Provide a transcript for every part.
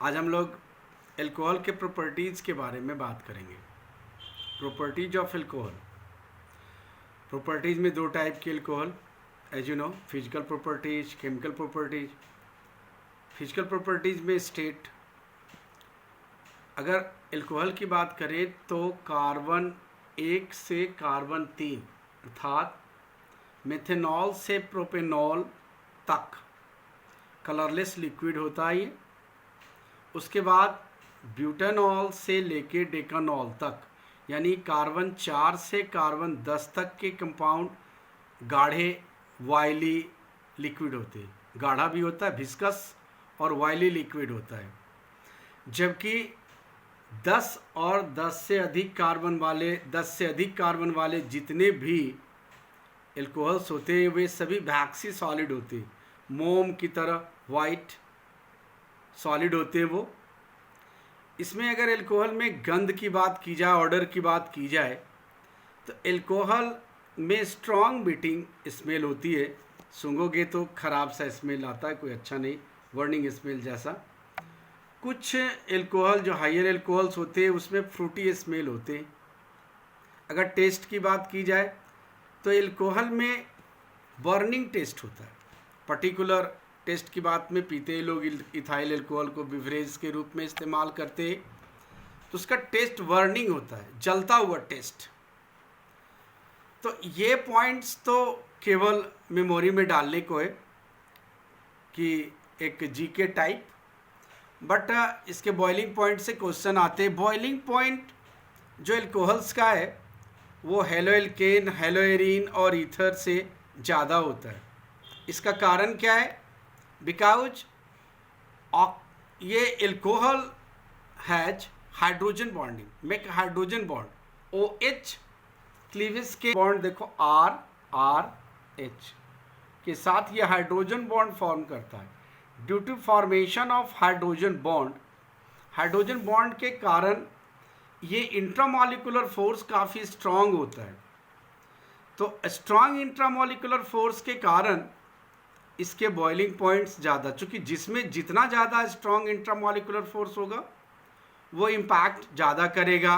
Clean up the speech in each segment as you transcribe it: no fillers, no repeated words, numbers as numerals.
आज हम लोग एल्कोहल के प्रॉपर्टीज़ के बारे में बात करेंगे। Properties of alcohol. प्रॉपर्टीज़ में दो टाइप की alcohol, as you know, physical properties, chemical properties. Physical properties में स्टेट, अगर एल्कोहल की बात करें तो कार्बन 1 से कार्बन 3 अर्थात मेथेनॉल से प्रोपेनॉल तक कलरलेस लिक्विड होता है ये। उसके बाद ब्यूटेनॉल से लेके डेकानॉल तक, यानी कार्बन 4 से कार्बन 10 तक के कंपाउंड गाढ़े वायली लिक्विड होते हैं। गाढ़ा भी होता है, विस्कस, और वायली लिक्विड होता है। जबकि 10 और 10 से अधिक कार्बन वाले जितने भी एल्कोहल्स होते हैं वे सभी वैक्सी सॉलिड होते हैं, मोम की तरह वाइट सॉलिड होते हैं वो। इसमें अगर एल्कोहल में गंध की बात की जाए, ऑर्डर की बात की जाए, तो एल्कोहल में स्ट्रॉन्ग बीटिंग स्मेल होती है। सूंघोगे तो खराब सा स्मेल आता है, कोई अच्छा नहीं, वर्निंग स्मेल जैसा। कुछ एल्कोहल जो हायर एल्कोहल्स होते हैं उसमें फ्रूटी स्मेल होते हैं। अगर टेस्ट की बात की जाए तो एल्कोहल में बर्निंग टेस्ट होता है। पर्टिकुलर टेस्ट की बात में पीते हैं लोग इथाइल एल्कोहल को बिवरेज के रूप में इस्तेमाल करते हैं, तो उसका टेस्ट बर्निंग होता है, जलता हुआ टेस्ट। तो ये पॉइंट्स तो केवल मेमोरी में डालने को है कि एक जीके टाइप, बट इसके बॉइलिंग पॉइंट से क्वेश्चन आते हैं। बॉइलिंग पॉइंट जो एल्कोहल्स का है वो हेलोएल्केन, हेलोएरीन और ईथर से ज़्यादा होता है। इसका कारण क्या है? बिकॉज ये alcohol has hydrogen bonding, make hydrogen bond. OH cleavage के बॉन्ड देखो RRH के साथ ये हाइड्रोजन बॉन्ड फॉर्म करता है। Due to formation of hydrogen bond के कारण ये इंट्रामॉलिक्यूलर फोर्स काफ़ी स्ट्रांग होता है। तो स्ट्रांग इंट्रामॉलिक्यूलर फोर्स के कारण इसके बॉइलिंग पॉइंट्स ज़्यादा, चूँकि जिसमें जितना ज़्यादा स्ट्रांग इंट्रामॉलिक्यूलर फोर्स होगा वो इम्पैक्ट ज़्यादा करेगा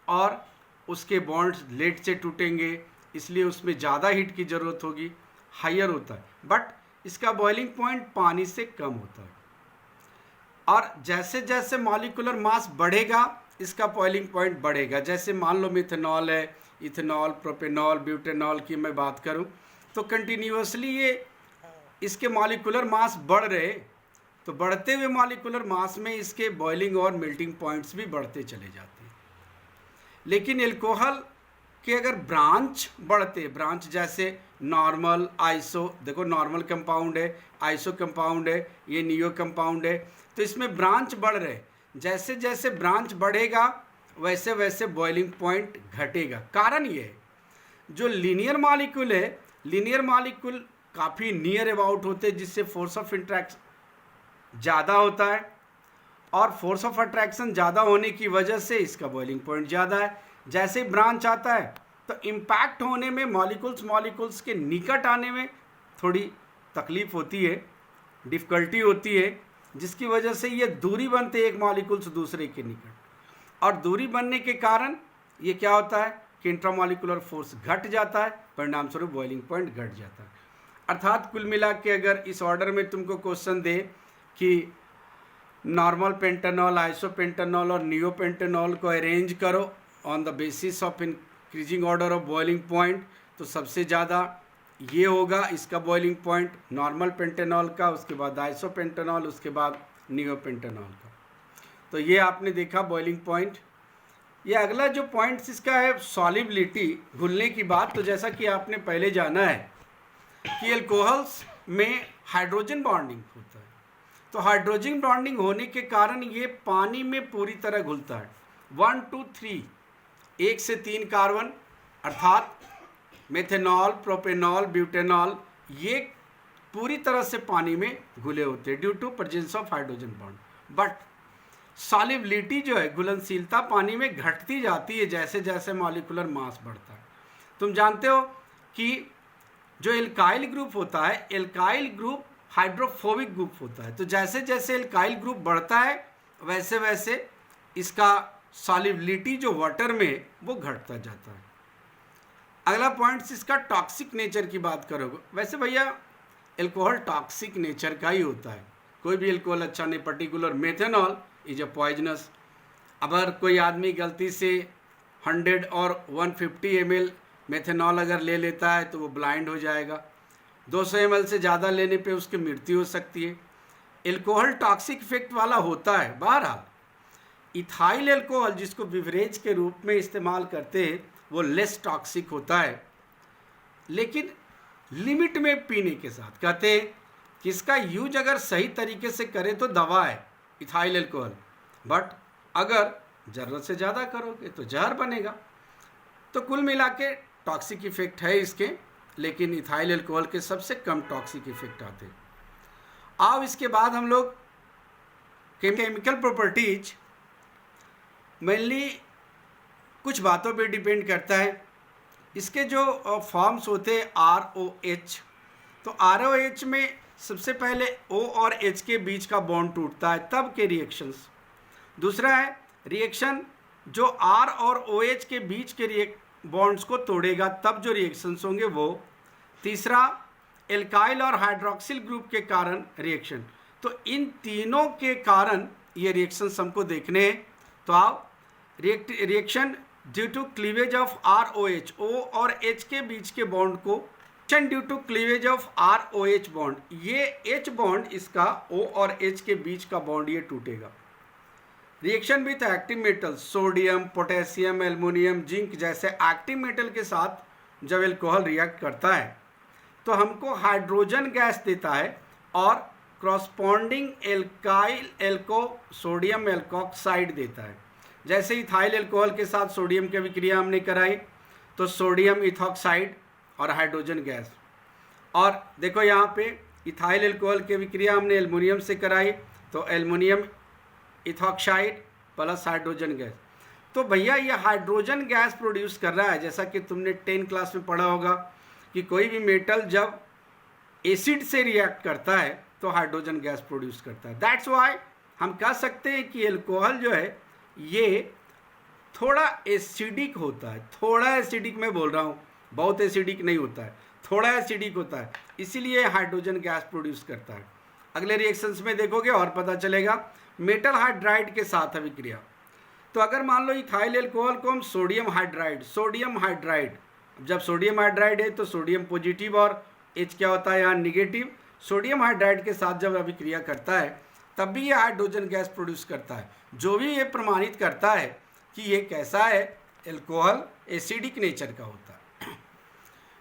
और उसके बॉन्ड्स लेट से टूटेंगे, इसलिए उसमें ज़्यादा हीट की ज़रूरत होगी, हायर होता है। बट इसका बॉइलिंग पॉइंट पानी से कम होता है। और जैसे जैसे मॉलिक्यूलर मास बढ़ेगा इसका बॉइलिंग पॉइंट बढ़ेगा। जैसे मान लो मिथेनॉल है, इथेनॉल, प्रोपेनॉल, ब्यूटेनॉल की मैं बात करूं तो कंटिन्यूसली ये इसके मॉलिक्यूलर मास बढ़ रहे, तो बढ़ते हुए मॉलिक्यूलर मास में इसके बॉइलिंग और मेल्टिंग पॉइंट्स भी बढ़ते चले जाते हैं। लेकिन एल्कोहल के अगर ब्रांच बढ़ते, ब्रांच जैसे नॉर्मल, आइसो, देखो नॉर्मल कंपाउंड है, आइसो कंपाउंड है, ये नियो कंपाउंड है, तो इसमें ब्रांच बढ़ रहे। जैसे जैसे ब्रांच बढ़ेगा वैसे वैसे बॉइलिंग पॉइंट घटेगा। कारण ये है जो लीनियर मॉलिक्यूल है, लीनियर मॉलिक्यूल काफ़ी नियर अबाउट होते हैं, जिससे फोर्स ऑफ इंट्रैक्शन ज़्यादा होता है, और फोर्स ऑफ अट्रैक्शन ज़्यादा होने की वजह से इसका बॉइलिंग पॉइंट ज़्यादा है। जैसे ही ब्रांच आता है तो इम्पैक्ट होने में, मॉलिक्यूल्स के निकट आने में थोड़ी तकलीफ होती है, डिफ़िकल्टी होती है, जिसकी वजह से ये दूरी बनते एक मॉलिक्यूल से दूसरे के निकट। और दूरी बनने के कारण ये क्या होता है कि इंट्रामॉलिक्यूलर फोर्स घट जाता है, परिणाम स्वरूप बॉइलिंग पॉइंट घट जाता है। अर्थात कुल मिला के अगर इस ऑर्डर में तुमको क्वेश्चन दे कि नॉर्मल पेंटानॉल, आइसोपेंटानॉल और नियोपेंटानॉल को अरेंज करो on the basis of increasing order of boiling point, तो सबसे ज़्यादा ये होगा इसका बॉइलिंग पॉइंट नॉर्मल पेंटानॉल का, उसके बाद आइसोपेंटानॉल, उसके बाद नियोपेंटानॉल का। तो ये आपने देखा बॉइलिंग पॉइंट। ये अगला जो पॉइंट्स इसका है सॉल्युबिलिटी, घुलने की बात। तो जैसा कि आपने पहले जाना है कि एल्कोहल्स में हाइड्रोजन बॉन्डिंग होता है, तो हाइड्रोजन बॉन्डिंग होने के कारण ये पानी में पूरी तरह घुलता है। 1 2 3, 1 से 3 कार्बन अर्थात मेथेनॉल, प्रोपेनॉल, ब्यूटेनॉल, ये पूरी तरह से पानी में घुले होते हैं due to presence of hydrogen bond. But solubility जो है, घुलनशीलता पानी में घटती जाती है जैसे जैसे मॉलिक्यूलर मास बढ़ता है। तुम जानते हो कि जो एल्काइल ग्रुप होता है, एल्काइल ग्रुप हाइड्रोफोबिक ग्रुप होता है। तो जैसे जैसे एल्काइल ग्रुप बढ़ता है वैसे वैसे इसका सॉल्युबिलिटी जो वाटर में वो घटता जाता है। अगला पॉइंट इसका टॉक्सिक नेचर की बात करोगे। वैसे भैया एल्कोहल टॉक्सिक नेचर का ही होता है, कोई भी एल्कोहल अच्छा नहीं। Particular methanol is a poisonous. अगर कोई आदमी गलती से 100 और 150 ml मेथनॉल अगर ले लेता है तो वो ब्लाइंड हो जाएगा। 200 ml से ज़्यादा लेने पे उसकी मृत्यु हो सकती है। एल्कोहल टॉक्सिक इफेक्ट वाला होता है। बहरहाल इथाइल एल्कोहल जिसको बिवरेज के रूप में इस्तेमाल करते हैं वो लेस टॉक्सिक होता है, लेकिन लिमिट में पीने के साथ। कहते हैं कि इसका यूज अगर सही तरीके से करें तो दवा है इथाइल एल्कोहल, बट अगर ज़रूरत से ज़्यादा करोगे तो जहर बनेगा। तो कुल मिला के टॉक्सिक इफेक्ट है इसके, लेकिन इथाइल एल्कोहल के सबसे कम टॉक्सिक इफेक्ट आते हैं। अब इसके बाद हम लोग केमिकल प्रॉपर्टीज मेनली कुछ बातों पे डिपेंड करता है। इसके जो फॉर्म्स होते हैं ROH, तो ROH में सबसे पहले O और H के बीच का बॉन्ड टूटता है तब के रिएक्शंस। दूसरा है रिएक्शन जो R और OH के बीच के बॉन्ड्स को तोड़ेगा तब जो रिएक्शंस होंगे वो। तीसरा एल्काइल और हाइड्रोक्सिल ग्रुप के कारण रिएक्शन। तो इन तीनों के कारण ये रिएक्शंस हमको देखने हैं। तो आप reaction due to cleavage of ROH, O और H के बीच के बॉन्ड को due to cleavage of ROH bond, ये H बॉन्ड इसका O और H के बीच का बॉन्ड ये टूटेगा। Reaction with active metal sodium, potassium, aluminium, zinc जैसे एक्टिव मेटल के साथ जब एल्कोहल रिएक्ट करता है तो हमको हाइड्रोजन गैस देता है और क्रॉसपॉन्डिंग एल्काइल एल्को सोडियम एल्कोक्साइड देता है। जैसे इथाइल एल्कोहल के साथ सोडियम की अभिक्रिया हमने कराई तो सोडियम इथॉक्साइड और हाइड्रोजन गैस। और देखो यहाँ पे इथाइल एल्कोहल की अभिक्रिया हमने एल्युमिनियम से कराई तो aluminium ethoxide plus hydrogen gas. तो भैया ये हाइड्रोजन गैस प्रोड्यूस कर रहा है। जैसा कि तुमने 10 क्लास में पढ़ा होगा कि कोई भी मेटल जब एसिड से रिएक्ट करता है तो हाइड्रोजन गैस प्रोड्यूस करता है। दैट्स वाई हम कह सकते हैं कि एल्कोहल जो है ये थोड़ा एसिडिक होता है। थोड़ा एसिडिक मैं बोल रहा हूँ, बहुत एसिडिक नहीं होता है, थोड़ा एसिडिक होता है, इसीलिए हाइड्रोजन गैस प्रोड्यूस करता है। अगले रिएक्शंस में देखोगे और पता चलेगा। मेटल हाइड्राइड के साथ अभिक्रिया, तो अगर मान लो इथाइल एल्कोहल को हम सोडियम हाइड्राइड, जब सोडियम हाइड्राइड है तो सोडियम पॉजिटिव और H क्या होता है यहाँ निगेटिव। सोडियम हाइड्राइड के साथ जब अभिक्रिया करता है तब भी ये हाइड्रोजन गैस प्रोड्यूस करता है, जो भी ये प्रमाणित करता है कि ये कैसा है, एल्कोहल एसिडिक नेचर का होता है।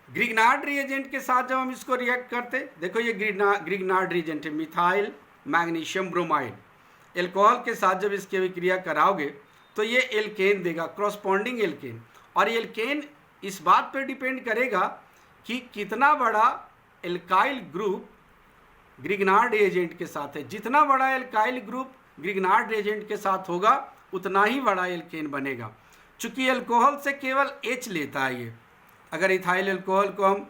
ग्रिग्नार्ड रिएजेंट के साथ जब हम इसको रिएक्ट करते, देखो ये ग्रिग्नार्ड रिएजेंट है, मिथाइल मैग्नीशियम ब्रोमाइड। एल्कोहल के साथ जब इसकी अभिक्रिया कराओगे तो ये एल्केन देगा, क्रॉसपॉन्डिंग एल्केन। और एल्केन इस बात पर डिपेंड करेगा कि कितना बड़ा एल्काइल ग्रुप ग्रिग्नार्ड एजेंट के साथ है। जितना बड़ा एल्काइल ग्रुप ग्रिग्नार्ड एजेंट के साथ होगा उतना ही बड़ा एल्केन बनेगा। चूंकि एल्कोहल से केवल H लेता है ये, अगर इथाइल एल्कोहल को हम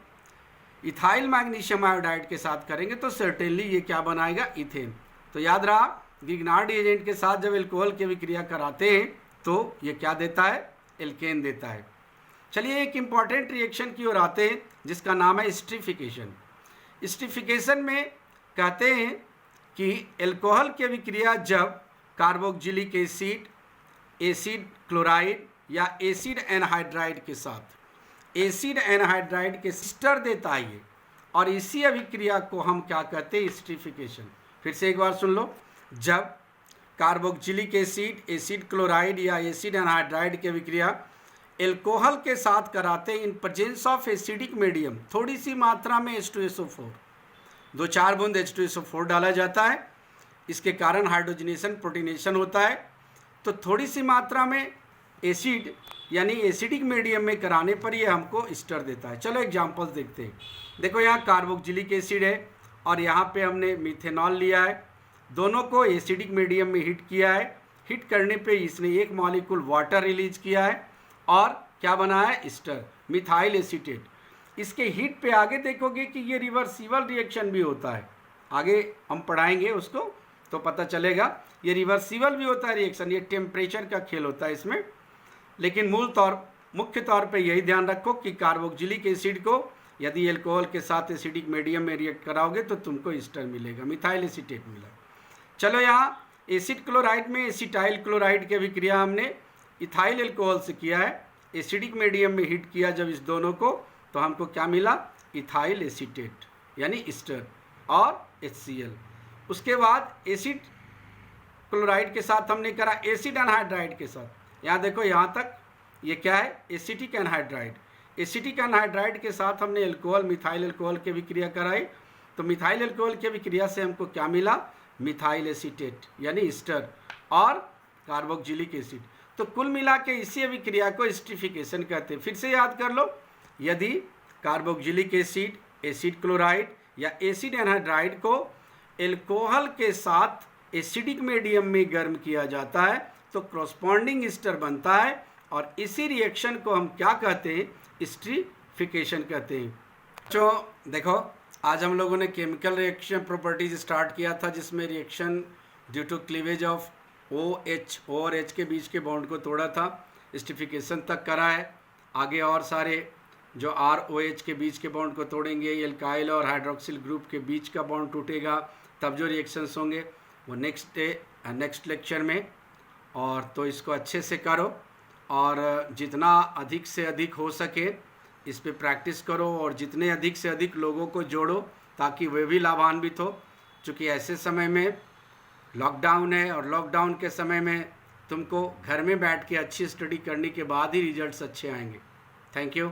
इथाइल मैग्नीशियम आयोडाइड के साथ करेंगे तो सर्टेनली ये क्या बनाएगा, इथेन। तो याद रहा ग्रिग्नार्ड एजेंट के साथ जब एल्कोहल की विक्रिया कराते हैं तो ये क्या देता है, एल्केन देता है। चलिए एक इम्पॉर्टेंट रिएक्शन की ओर आते हैं जिसका नाम है एस्टरिफिकेशन। एस्टरिफिकेशन में कहते हैं कि एल्कोहल की अभिक्रिया जब कार्बोक्जिलिक एसिड, एसिड क्लोराइड या एसिड एनहाइड्राइड के साथ एसिड एनहाइड्राइड के एस्टर देता है ये, और इसी अभिक्रिया को हम क्या कहते हैं, एस्टरिफिकेशन। फिर से एक बार सुन लो, जब कार्बोक्जिलिक एसिड, एसिड क्लोराइड या एसिड एनहाइड्राइड की अभिक्रिया एल्कोहल के साथ कराते हैं in presence of acidic medium, थोड़ी सी मात्रा में H2SO4, 2-4 बूंद H2SO4 डाला जाता है, इसके कारण हाइड्रोजनेशन प्रोटीनेशन होता है। तो थोड़ी सी मात्रा में एसिड यानी एसिडिक मीडियम में कराने पर ये हमको एस्टर देता है। चलो एग्जांपल्स देखते हैं। देखो यहाँ कार्बोक्जिलिक एसिड है और यहाँ पे हमने मिथेनॉल लिया है, दोनों को एसिडिक मीडियम में हीट किया है। हीट करने पे इसने एक मॉलिक्यूल वाटर रिलीज किया है और क्या बना है, एस्टर, मिथाइल एसीटेट। इसके हीट पे आगे देखोगे कि ये रिवर्सिबल रिएक्शन भी होता है, आगे हम पढ़ाएंगे उसको। तो पता चलेगा। ये रिवर्सिबल भी होता है रिएक्शन, ये टेम्परेचर का खेल होता है इसमें। लेकिन मुख्य तौर पे यही ध्यान रखो कि कार्बोक्जिलिक एसिड को यदि एल्कोहल के साथ एसिडिक मीडियम में रिएक्ट कराओगे तो तुमको ईस्टर मिलेगा, मिथाइल एसीटेट मिला। चलो यहाँ एसिड क्लोराइड में एसिटाइल क्लोराइड की अभिक्रिया हमने इथाइल एल्कोहल से किया है, एसिडिक मीडियम में हीट किया जब इस दोनों को, तो हमको क्या मिला, इथाइल एसीटेट यानी ईस्टर और HCl। उसके बाद एसिड क्लोराइड के साथ हमने करा एसिड एनहाइड्राइड के साथ। यहाँ देखो, यहाँ तक ये क्या है, एसिटिक एनहाइड्राइड। एसिटिक एनहाइड्राइड के साथ हमने एल्कोहल मिथाइल एल्कोहल की अभिक्रिया कराई, तो मिथाइल एल्कोहल की अभिक्रिया से हमको क्या मिला, मिथाइल एसीटेट यानी ईस्टर और कार्बोक्जिलिक एसिड। तो कुल मिला के इसी अभिक्रिया को एस्टरीफिकेशन कहते हैं। फिर से याद कर लो, यदि कार्बोक्जिलिक एसिड, एसिड क्लोराइड या एसिड एनहाइड्राइड को एल्कोहल के साथ एसिडिक मीडियम में गर्म किया जाता है तो क्रॉसपॉन्डिंग ईस्टर बनता है, और इसी रिएक्शन को हम क्या कहते हैं, एस्टरीफिकेशन कहते हैं। तो देखो, आज हम लोगों ने केमिकल रिएक्शन प्रॉपर्टीज स्टार्ट किया था, जिसमें reaction due to cleavage of OH और H के बीच के बॉन्ड को तोड़ा था, एस्टरीफिकेशन तक करा है। आगे और सारे जो ROH के बीच के बॉन्ड को तोड़ेंगे, एल्काइल और हाइड्रोक्सिल ग्रुप के बीच का बॉन्ड टूटेगा, तब जो रिएक्शंस होंगे वो नेक्स्ट लेक्चर में। और तो इसको अच्छे से करो, और जितना अधिक से अधिक हो सके इस पे प्रैक्टिस करो, और जितने अधिक से अधिक लोगों को जोड़ो ताकि वे भी लाभान्वित हो। चूँकि ऐसे समय में लॉकडाउन है, और लॉकडाउन के समय में तुमको घर में बैठ के अच्छी स्टडी करने के बाद ही रिजल्ट्स अच्छे आएंगे। Thank you.